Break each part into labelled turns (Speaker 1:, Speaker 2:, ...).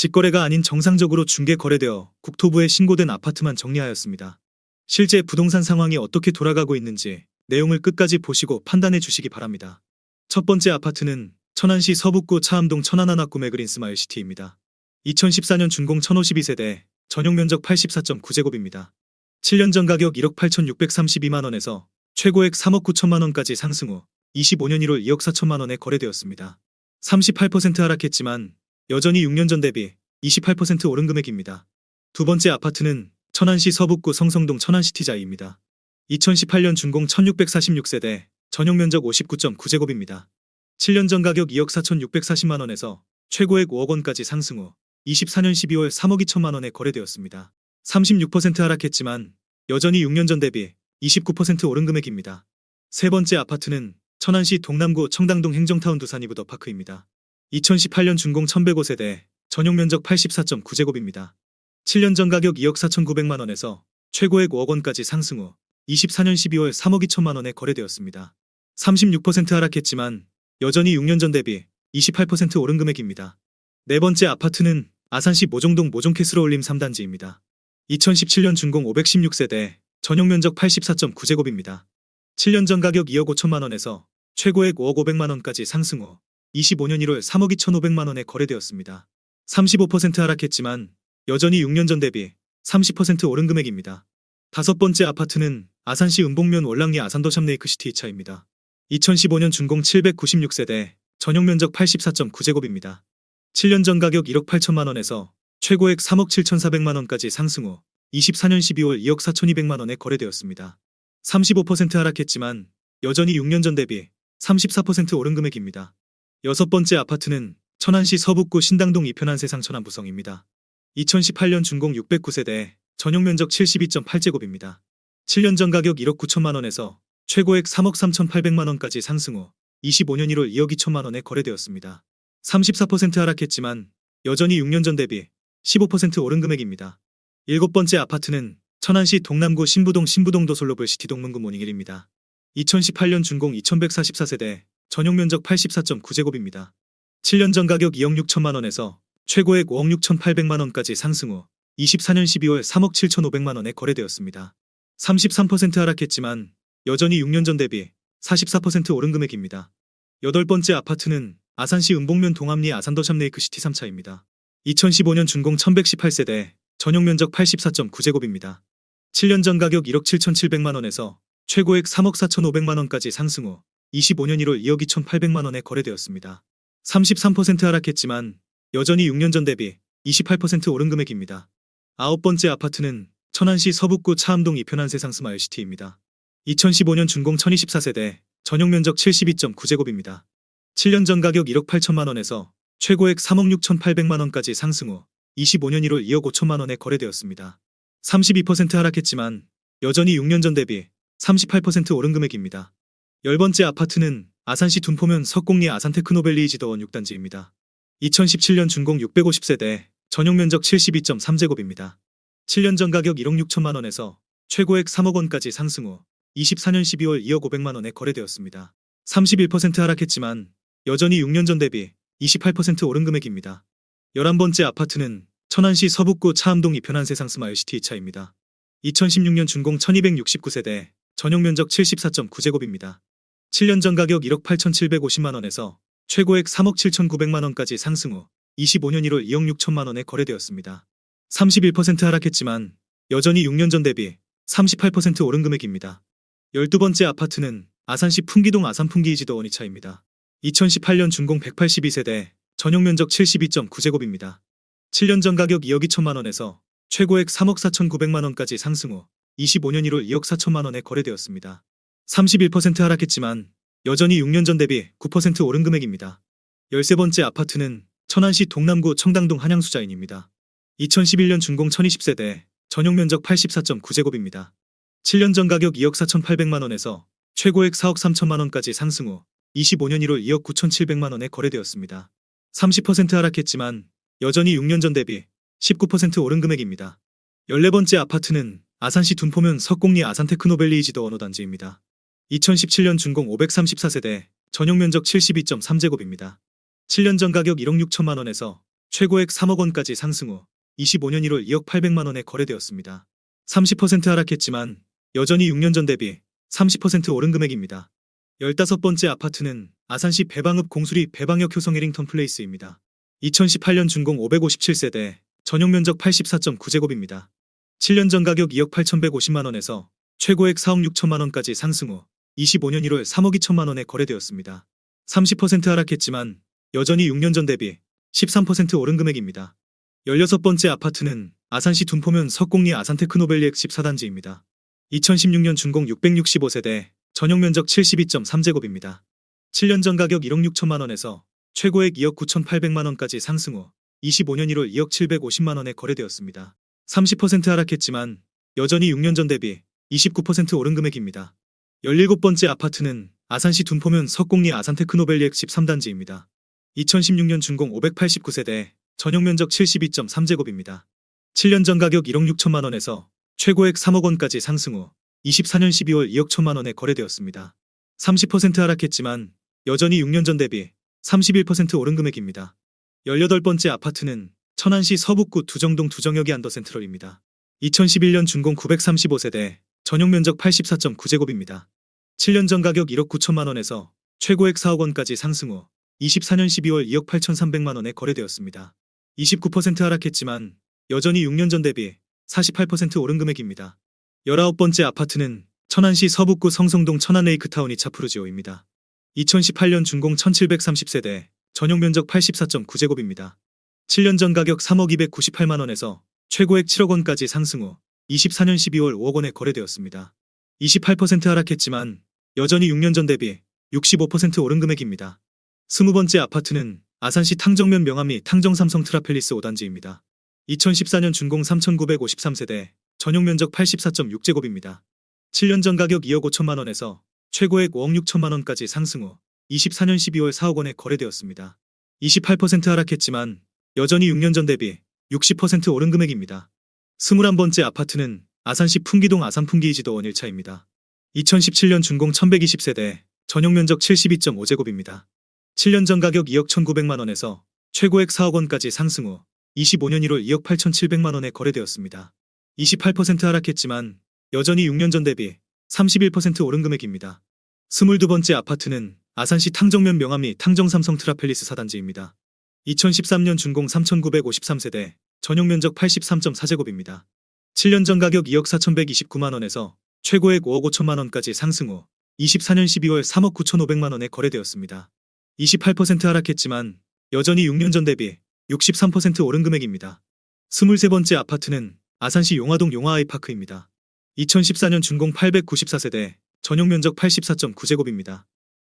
Speaker 1: 직거래가 아닌 정상적으로 중개 거래되어 국토부에 신고된 아파트만 정리하였습니다. 실제 부동산 상황이 어떻게 돌아가고 있는지 내용을 끝까지 보시고 판단해 주시기 바랍니다. 첫 번째 아파트는 천안시 서북구 차암동 천안하나 꿈의 그린 스마일시티입니다. 2014년 준공 1052세대, 전용면적 84.9제곱입니다. 7년 전 가격 1억 8,632만원에서 최고액 3억 9천만원까지 상승 후 25년 1월 2억 4천만원에 거래되었습니다. 38% 하락했지만 여전히 6년 전 대비 28% 오른 금액입니다. 두 번째 아파트는 천안시 서북구 성성동 천안시티자이입니다. 2018년 준공 1646세대, 전용면적 59.9제곱입니다. 7년 전 가격 2억 4,640만원에서 최고액 5억원까지 상승 후 24년 12월 3억 2천만원에 거래되었습니다. 36% 하락했지만 여전히 6년 전 대비 29% 오른 금액입니다. 세 번째 아파트는 천안시 동남구 청담동 행정타운 두산 이브더파크입니다. 2018년 준공 1105세대, 전용면적 84.9제곱입니다. 7년 전 가격 2억 4,900만원에서 최고액 5억원까지 상승 후 24년 12월 3억 2천만원에 거래되었습니다. 36% 하락했지만 여전히 6년 전 대비 28% 오른 금액입니다. 네 번째 아파트는 아산시 모종동 모종캐슬 올림 3단지입니다. 2017년 준공 516세대, 전용면적 84.9제곱입니다. 7년 전 가격 2억 5천만원에서 최고액 5억 5백만원까지 상승 후 25년 1월 3억 2,500만원에 거래되었습니다. 35% 하락했지만 여전히 6년 전 대비 30% 오른 금액입니다. 다섯 번째 아파트는 아산시 은복면 월랑리 아산도샵 레이크시티 2차입니다. 2015년 준공 796세대, 전용면적 84.9제곱입니다. 7년 전 가격 1억 8천만원에서 최고액 3억 7,400만원까지 상승 후 24년 12월 2억 4,200만원에 거래되었습니다. 35% 하락했지만 여전히 6년 전 대비 34% 오른 금액입니다. 여섯 번째 아파트는 천안시 서북구 신당동 이편한 세상 천안부성입니다. 2018년 준공 609세대, 전용면적 72.8제곱입니다. 7년 전 가격 1억 9천만원에서 최고액 3억 3,800만원까지 상승 후 25년 1월 2억 2천만원에 거래되었습니다. 34% 하락했지만 여전히 6년 전 대비 15% 오른 금액입니다. 일곱 번째 아파트는 천안시 동남구 신부동 도솔로블 시티 동문구 모닝힐입니다. 2018년 준공 2144세대, 전용면적 84.9제곱입니다. 7년 전 가격 2억 6천만원에서 최고액 5억 6,800만원까지 상승 후 24년 12월 3억 7,500만원에 거래되었습니다. 33% 하락했지만 여전히 6년 전 대비 44% 오른 금액입니다. 여덟 번째 아파트는 아산시 은복면 동암리 아산더샵 레이크시티 3차입니다. 2015년 준공 1118세대, 전용면적 84.9제곱입니다. 7년 전 가격 1억 7,700만원에서 최고액 3억 4,500만원까지 상승 후 25년 1월 2억 2,800만원에 거래되었습니다. 33% 하락했지만 여전히 6년 전 대비 28% 오른 금액입니다. 아홉 번째 아파트는 천안시 서북구 차암동 이편한 세상 스마일시티입니다. 2015년 준공 1024세대, 전용면적 72.9제곱입니다. 7년 전 가격 1억 8천만원에서 최고액 3억 6,800만원까지 상승 후 25년 1월 2억 5천만원에 거래되었습니다. 32% 하락했지만 여전히 6년 전 대비 38% 오른 금액입니다. 열 번째 아파트는 아산시 둔포면 석곡리 아산테크노밸리이지더원 6단지입니다. 2017년 준공 650세대, 전용면적 72.3제곱입니다. 7년 전 가격 1억 6천만원에서 최고액 3억원까지 상승 후 24년 12월 2억 5백만원에 거래되었습니다. 31% 하락했지만 여전히 6년 전 대비 28% 오른 금액입니다. 11번째 아파트는 천안시 서북구 차암동 이편한 세상 스마일시티 2차입니다. 2016년 준공 1269세대, 전용면적 74.9제곱입니다. 7년 전 가격 1억 8,750만원에서 최고액 3억 7,900만원까지 상승 후 25년 1월 2억 6천만원에 거래되었습니다. 31% 하락했지만 여전히 6년 전 대비 38% 오른 금액입니다. 12번째 아파트는 아산시 풍기동 아산풍기이지더원 2차입니다. 2018년 준공 182세대, 전용면적 72.9제곱입니다. 7년 전 가격 2억 2천만원에서 최고액 3억 4,900만원까지 상승 후 25년 1월 2억 4천만원에 거래되었습니다. 31% 하락했지만 여전히 6년 전 대비 9% 오른 금액입니다. 13번째 아파트는 천안시 동남구 청담동 한양수자인입니다. 2011년 준공 1020세대, 전용면적 84.9제곱입니다. 7년 전 가격 2억 4,800만원에서 최고액 4억 3천만원까지 상승 후 25년 1월 2억 9,700만원에 거래되었습니다. 30% 하락했지만 여전히 6년 전 대비 19% 오른 금액입니다. 14번째 아파트는 아산시 둔포면 석곡리 아산테크노밸리이지더원 5단지입니다. 2017년 준공 534세대, 전용면적 72.3제곱입니다. 7년 전 가격 1억 6천만원에서 최고액 3억 원까지 상승 후 25년 1월 2억 800만 원에 거래되었습니다. 30% 하락했지만 여전히 6년 전 대비 30% 오른 금액입니다. 15번째 아파트는 아산시 배방읍 공수리 배방역 효성 해링턴 플레이스입니다. 2018년 준공 557세대, 전용 면적 84.9제곱입니다. 7년 전 가격 2억 8,150만 원에서 최고액 4억 6천만 원까지 상승 후 25년 1월 3억 2천만 원에 거래되었습니다. 30% 하락했지만 여전히 6년 전 대비 13% 오른 금액입니다. 16번째 아파트는 아산시 둔포면 석공리 아산테크노밸리엑 14단지입니다. 2016년 준공 665세대, 전용 면적 72.3제곱입니다. 7년 전 가격 1억 6천만 원에서 최고액 2억 9,800만 원까지 상승 후 25년 1월 2억 750만 원에 거래되었습니다. 30% 하락했지만 여전히 6년 전 대비 29% 오른 금액입니다. 17번째 아파트는 아산시 둔포면 석공리 아산테크노밸리엑 13단지입니다. 2016년 준공 589세대, 전용 면적 72.3제곱입니다. 7년 전 가격 1억 6천만 원에서 최고액 3억 원까지 상승 후 24년 12월 2억 1천만 원에 거래되었습니다. 30% 하락했지만 여전히 6년 전 대비 31% 오른 금액입니다. 18번째 아파트는 천안시 서북구 두정동 두정역이 안더센트럴입니다. 2011년 준공 935세대, 전용 면적 84.9제곱입니다. 7년 전 가격 1억 9천만 원에서 최고액 4억 원까지 상승 후 24년 12월 2억 8,300만 원에 거래되었습니다. 29% 하락했지만 여전히 6년 전 대비 48% 오른 금액입니다. 19번째 아파트는 천안시 서북구 성성동 천안레이크타운 이차푸르지오입니다. 2018년 준공 1730세대, 전용 면적 84.9제곱입니다. 7년 전 가격 3억 298만 원에서 최고액 7억 원까지 상승 후 24년 12월 5억 원에 거래되었습니다. 28% 하락했지만 여전히 6년 전 대비 65% 오른 금액입니다. 20번째 아파트는 아산시 탕정면 명암리 탕정삼성 트라펠리스 5단지입니다. 2014년 준공 3953세대, 전용 면적 84.6제곱입니다. 7년 전 가격 2억 5천만 원에서 최고액 5억 6천만 원까지 상승 후 24년 12월 4억 원에 거래되었습니다. 28% 하락했지만 여전히 6년 전 대비 60% 오른 금액입니다. 21번째 아파트는 아산시 풍기동 아산풍기이지도원 1차입니다. 2017년 준공 1120세대, 전용 면적 72.5제곱입니다. 7년 전 가격 2억 1,900만 원에서 최고액 4억 원까지 상승 후 25년 1월 2억 8,700만 원에 거래되었습니다. 28% 하락했지만 여전히 6년 전 대비 31% 오른 금액입니다. 22번째 아파트는 아산시 탕정면 명암리 탕정삼성 트라펠리스 4단지입니다. 2013년 준공 3,953세대, 전용 면적 83.4제곱입니다. 7년 전 가격 2억 4,129만 원에서 최고액 5억 5천만 원까지 상승 후 24년 12월 3억 9,500만 원에 거래되었습니다. 28% 하락했지만 여전히 6년 전 대비 63% 오른 금액입니다. 23번째 아파트는 아산시 용화동 용화아이파크입니다. 2014년 준공 894세대, 전용 면적 84.9제곱입니다.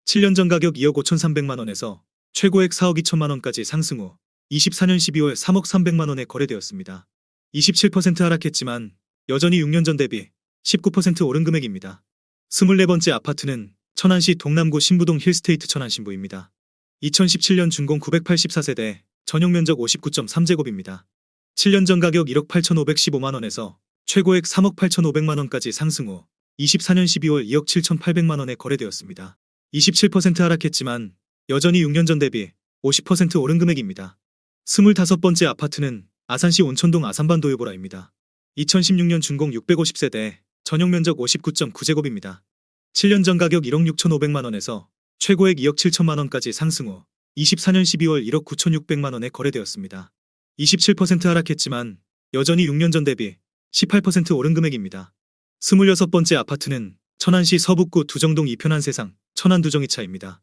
Speaker 1: 7년 전 가격 2억 5,300만 원에서 최고액 4억 2천만 원까지 상승 후 24년 12월 3억 300만 원에 거래되었습니다. 27% 하락했지만 여전히 6년 전 대비 19% 오른 금액입니다. 24번째 아파트는 천안시 동남구 신부동 힐스테이트 천안신부입니다. 2017년 준공 984세대, 전용 면적 59.3제곱입니다. 7년 전 가격 1억 8,515만 원에서 최고액 3억 8,500만 원까지 상승 후 24년 12월 2억 7,800만 원에 거래되었습니다. 27% 하락했지만 여전히 6년 전 대비 50% 오른 금액입니다. 25번째 아파트는 아산시 온천동 아산반도유보라입니다. 2016년 준공 650세대, 전용 면적 59.9제곱입니다. 7년 전 가격 1억 6,500만 원에서 최고액 2억 7천만 원까지 상승 후 24년 12월 1억 9,600만 원에 거래되었습니다. 27% 하락했지만 여전히 6년 전 대비 18% 오른 금액입니다. 26번째 아파트는 천안시 서북구 두정동 이편한세상 천안두정이차입니다.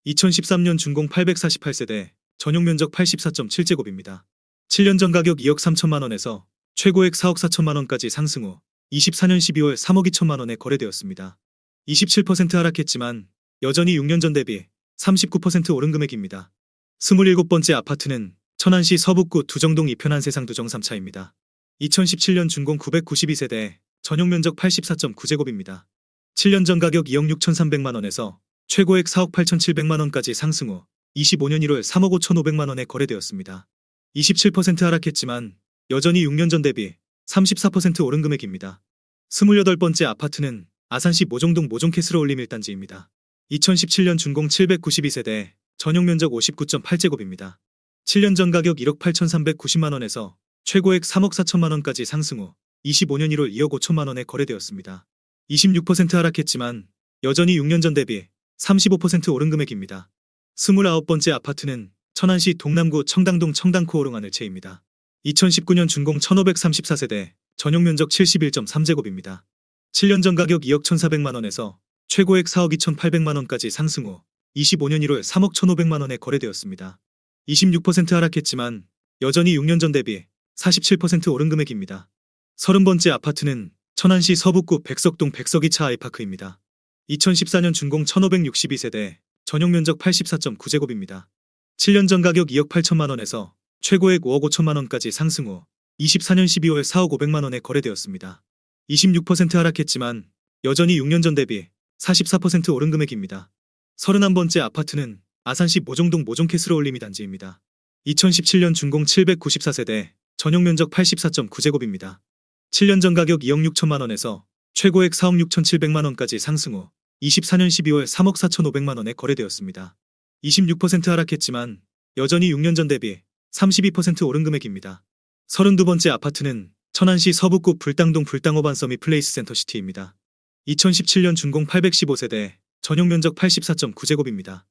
Speaker 1: 2013년 준공 848세대, 전용 면적 84.7제곱입니다. 7년 전 가격 2억 3천만 원에서 최고액 4억 4천만 원까지 상승 후 24년 12월 3억 2천만 원에 거래되었습니다. 27% 하락했지만 여전히 6년 전 대비 39% 오른 금액입니다. 27번째 아파트는 천안시 서북구 두정동 이편한세상 두정 3차입니다. 2017년 준공 992세대, 전용 면적 84.9제곱입니다. 7년 전 가격 2억 6,300만 원에서 최고액 4억 8,700만 원까지 상승 후 25년 1월 3억 5,500만 원에 거래되었습니다. 27% 하락했지만 여전히 6년 전 대비 34% 오른 금액입니다. 28번째 아파트는 아산시 모종동 모종캐슬어울림 1단지입니다. 2017년 준공 792세대, 전용 면적 59.8제곱입니다. 7년 전 가격 1억 8,390만 원에서 최고액 3억 4천만 원까지 상승 후 25년 1월 2억 5천만 원에 거래되었습니다. 26% 하락했지만 여전히 6년 전 대비 35% 오른 금액입니다. 29번째 아파트는 천안시 동남구 청당동 청당코 오롱하늘채입니다. 2019년 준공 1534세대, 전용 면적 71.3제곱입니다. 7년 전 가격 2억 1,400만 원에서 최고액 4억 2,800만 원까지 상승 후 25년 1월 3억 1,500만 원에 거래되었습니다. 26% 하락했지만 여전히 6년 전 대비 47% 오른 금액입니다. 30번째 아파트는 천안시 서북구 백석동 백석이차 아이파크입니다. 2014년 준공 1562세대, 전용 면적 84.9제곱입니다. 7년 전 가격 2억 8천만 원에서 최고액 5억 5천만 원까지 상승 후 24년 12월 4억 500만 원에 거래되었습니다. 26% 하락했지만 여전히 6년 전 대비 44% 오른 금액입니다. 31번째 아파트는 아산시 모종동 모종캐슬 올리미 단지입니다. 2017년 준공 794세대, 전용 면적 84.9제곱입니다. 7년 전 가격 2억 6천만 원에서 최고액 4억 6,700만 원까지 상승 후 24년 12월 3억 4,500만 원에 거래되었습니다. 26% 하락했지만 여전히 6년 전 대비 32% 오른 금액입니다. 32번째 아파트는 천안시 서북구 불당동 불당호반 서밋 플레이스 센터시티입니다. 2017년 준공 815세대, 전용 면적 84.9제곱입니다.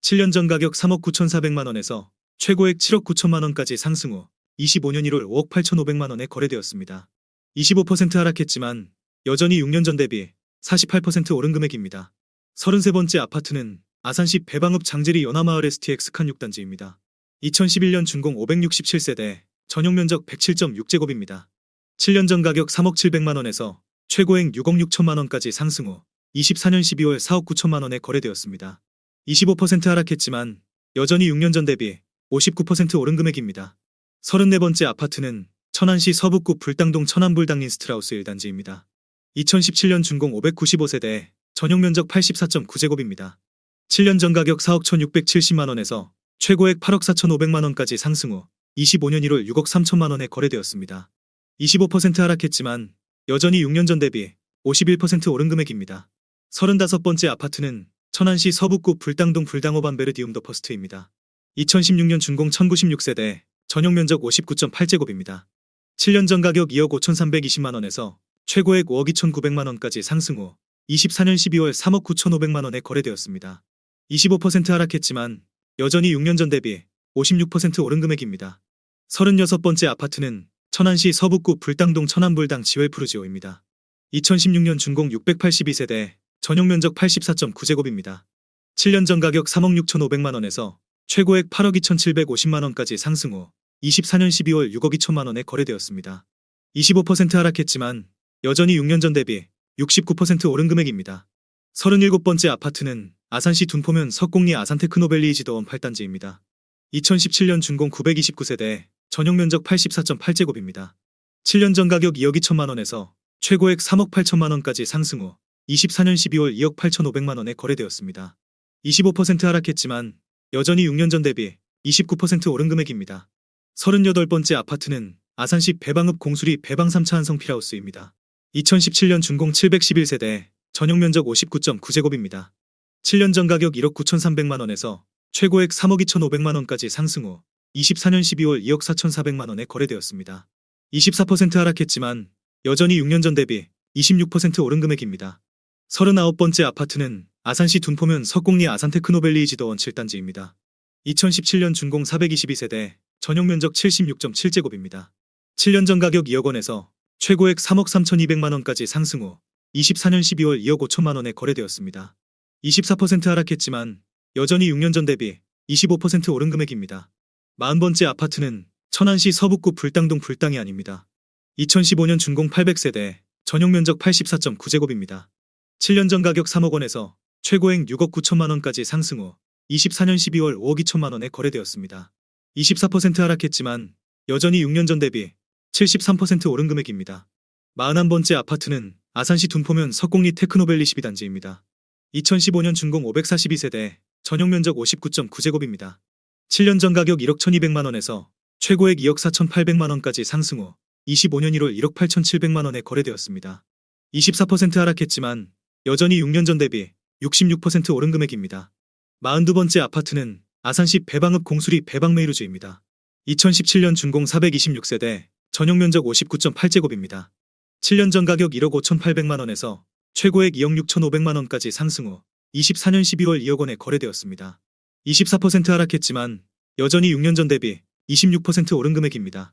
Speaker 1: 7년 전 가격 3억 9,400만 원에서 최고액 7억 9천만 원까지 상승 후 25년 1월 5억 8,500만 원에 거래되었습니다. 25% 하락했지만 여전히 6년 전 대비 48% 오른 금액입니다. 33번째 아파트는 아산시 배방읍 장제리 연화마을 STX 칸 6단지입니다. 2011년 준공 567세대, 전용 면적 107.6제곱입니다. 7년 전 가격 3억 700만 원에서 최고액 6억 6천만 원까지 상승 후 24년 12월 4억 9천만 원에 거래되었습니다. 25% 하락했지만 여전히 6년 전 대비 59% 오른 금액입니다. 34번째 아파트는 천안시 서북구 불당동 천안불당 린스트라우스 1단지입니다. 2017년 준공 595세대, 전용 면적 84.9제곱입니다. 7년 전 가격 4억 1,670만 원에서 최고액 8억 4,500만 원까지 상승 후 25년 1월 6억 3천만 원에 거래되었습니다. 25% 하락했지만 여전히 6년 전 대비 51% 오른 금액입니다. 35번째 아파트는 천안시 서북구 불당동 불당호반 베르디움 더 퍼스트입니다. 2016년 준공 1,096세대, 전용 면적 59.8제곱입니다. 7년 전 가격 2억 5,320만 원에서 최고액 5억 2,900만 원까지 상승 후 24년 12월 3억 9,500만 원에 거래되었습니다. 25% 하락했지만 여전히 6년 전 대비 56% 오른 금액입니다. 36번째 아파트는 천안시 서북구 불당동 천안불당 지웰푸르지오입니다. 2016년 준공 682세대, 전용 면적 84.9제곱입니다. 7년 전 가격 3억 6,500만 원에서 최고액 8억 2,750만 원까지 상승 후 24년 12월 6억 2천만 원에 거래되었습니다. 25% 하락했지만 여전히 6년 전 대비 69% 오른 금액입니다. 37번째 아파트는 아산시 둔포면 석공리 아산테크노밸리이지더원 8단지입니다. 2017년 준공 929세대, 전용 면적 84.8제곱입니다. 7년 전 가격 2억 2천만 원에서 최고액 3억 8천만 원까지 상승 후 24년 12월 2억 8,500만 원에 거래되었습니다. 25% 하락했지만 여전히 6년 전 대비 29% 오른 금액입니다. 38번째 아파트는 아산시 배방읍 공수리 배방 3차 한성 필하우스입니다. 2017년 준공 711세대, 전용 면적 59.9제곱입니다. 7년 전 가격 1억 9,300만 원에서 최고액 3억 2,500만 원까지 상승 후 24년 12월 2억 4,400만 원에 거래되었습니다. 24% 하락했지만 여전히 6년 전 대비 26% 오른 금액입니다. 39번째 아파트는 아산시 둔포면 석공리 아산테크노밸리이지더원 7단지입니다. 2017년 준공 422세대, 전용 면적 76.7제곱입니다. 7년 전 가격 2억 원에서 최고액 3억 3,200만 원까지 상승 후 24년 12월 2억 5천만 원에 거래되었습니다. 24% 하락했지만 여전히 6년 전 대비 25% 오른 금액입니다. 40번째 아파트는 천안시 서북구 불당동 불당이 아닙니다. 2015년 준공 800세대, 전용 면적 84.9제곱입니다. 7년 전 가격 3억 원에서 최고액 6억 9천만 원까지 상승 후 24년 12월 5억 2천만 원에 거래되었습니다. 24% 하락했지만 여전히 6년 전 대비 73% 오른 금액입니다. 41번째 아파트는 아산시 둔포면 석공리 테크노밸리 12단지입니다. 2015년 준공 542세대, 전용 면적 59.9제곱입니다. 7년 전 가격 1억 1,200만 원에서 최고액 2억 4,800만 원까지 상승 후 25년 1월 1억 8,700만 원에 거래되었습니다. 24% 하락했지만 여전히 6년 전 대비 66% 오른 금액입니다. 42번째 아파트는 아산시 배방읍 공수리 배방메이루즈입니다. 2017년 준공 426세대, 전용 면적 59.8제곱입니다. 7년 전 가격 1억 5,800만 원에서 최고액 2억 6,500만 원까지 상승 후 24년 12월 2억 원에 거래되었습니다. 24% 하락했지만 여전히 6년 전 대비 26% 오른 금액입니다.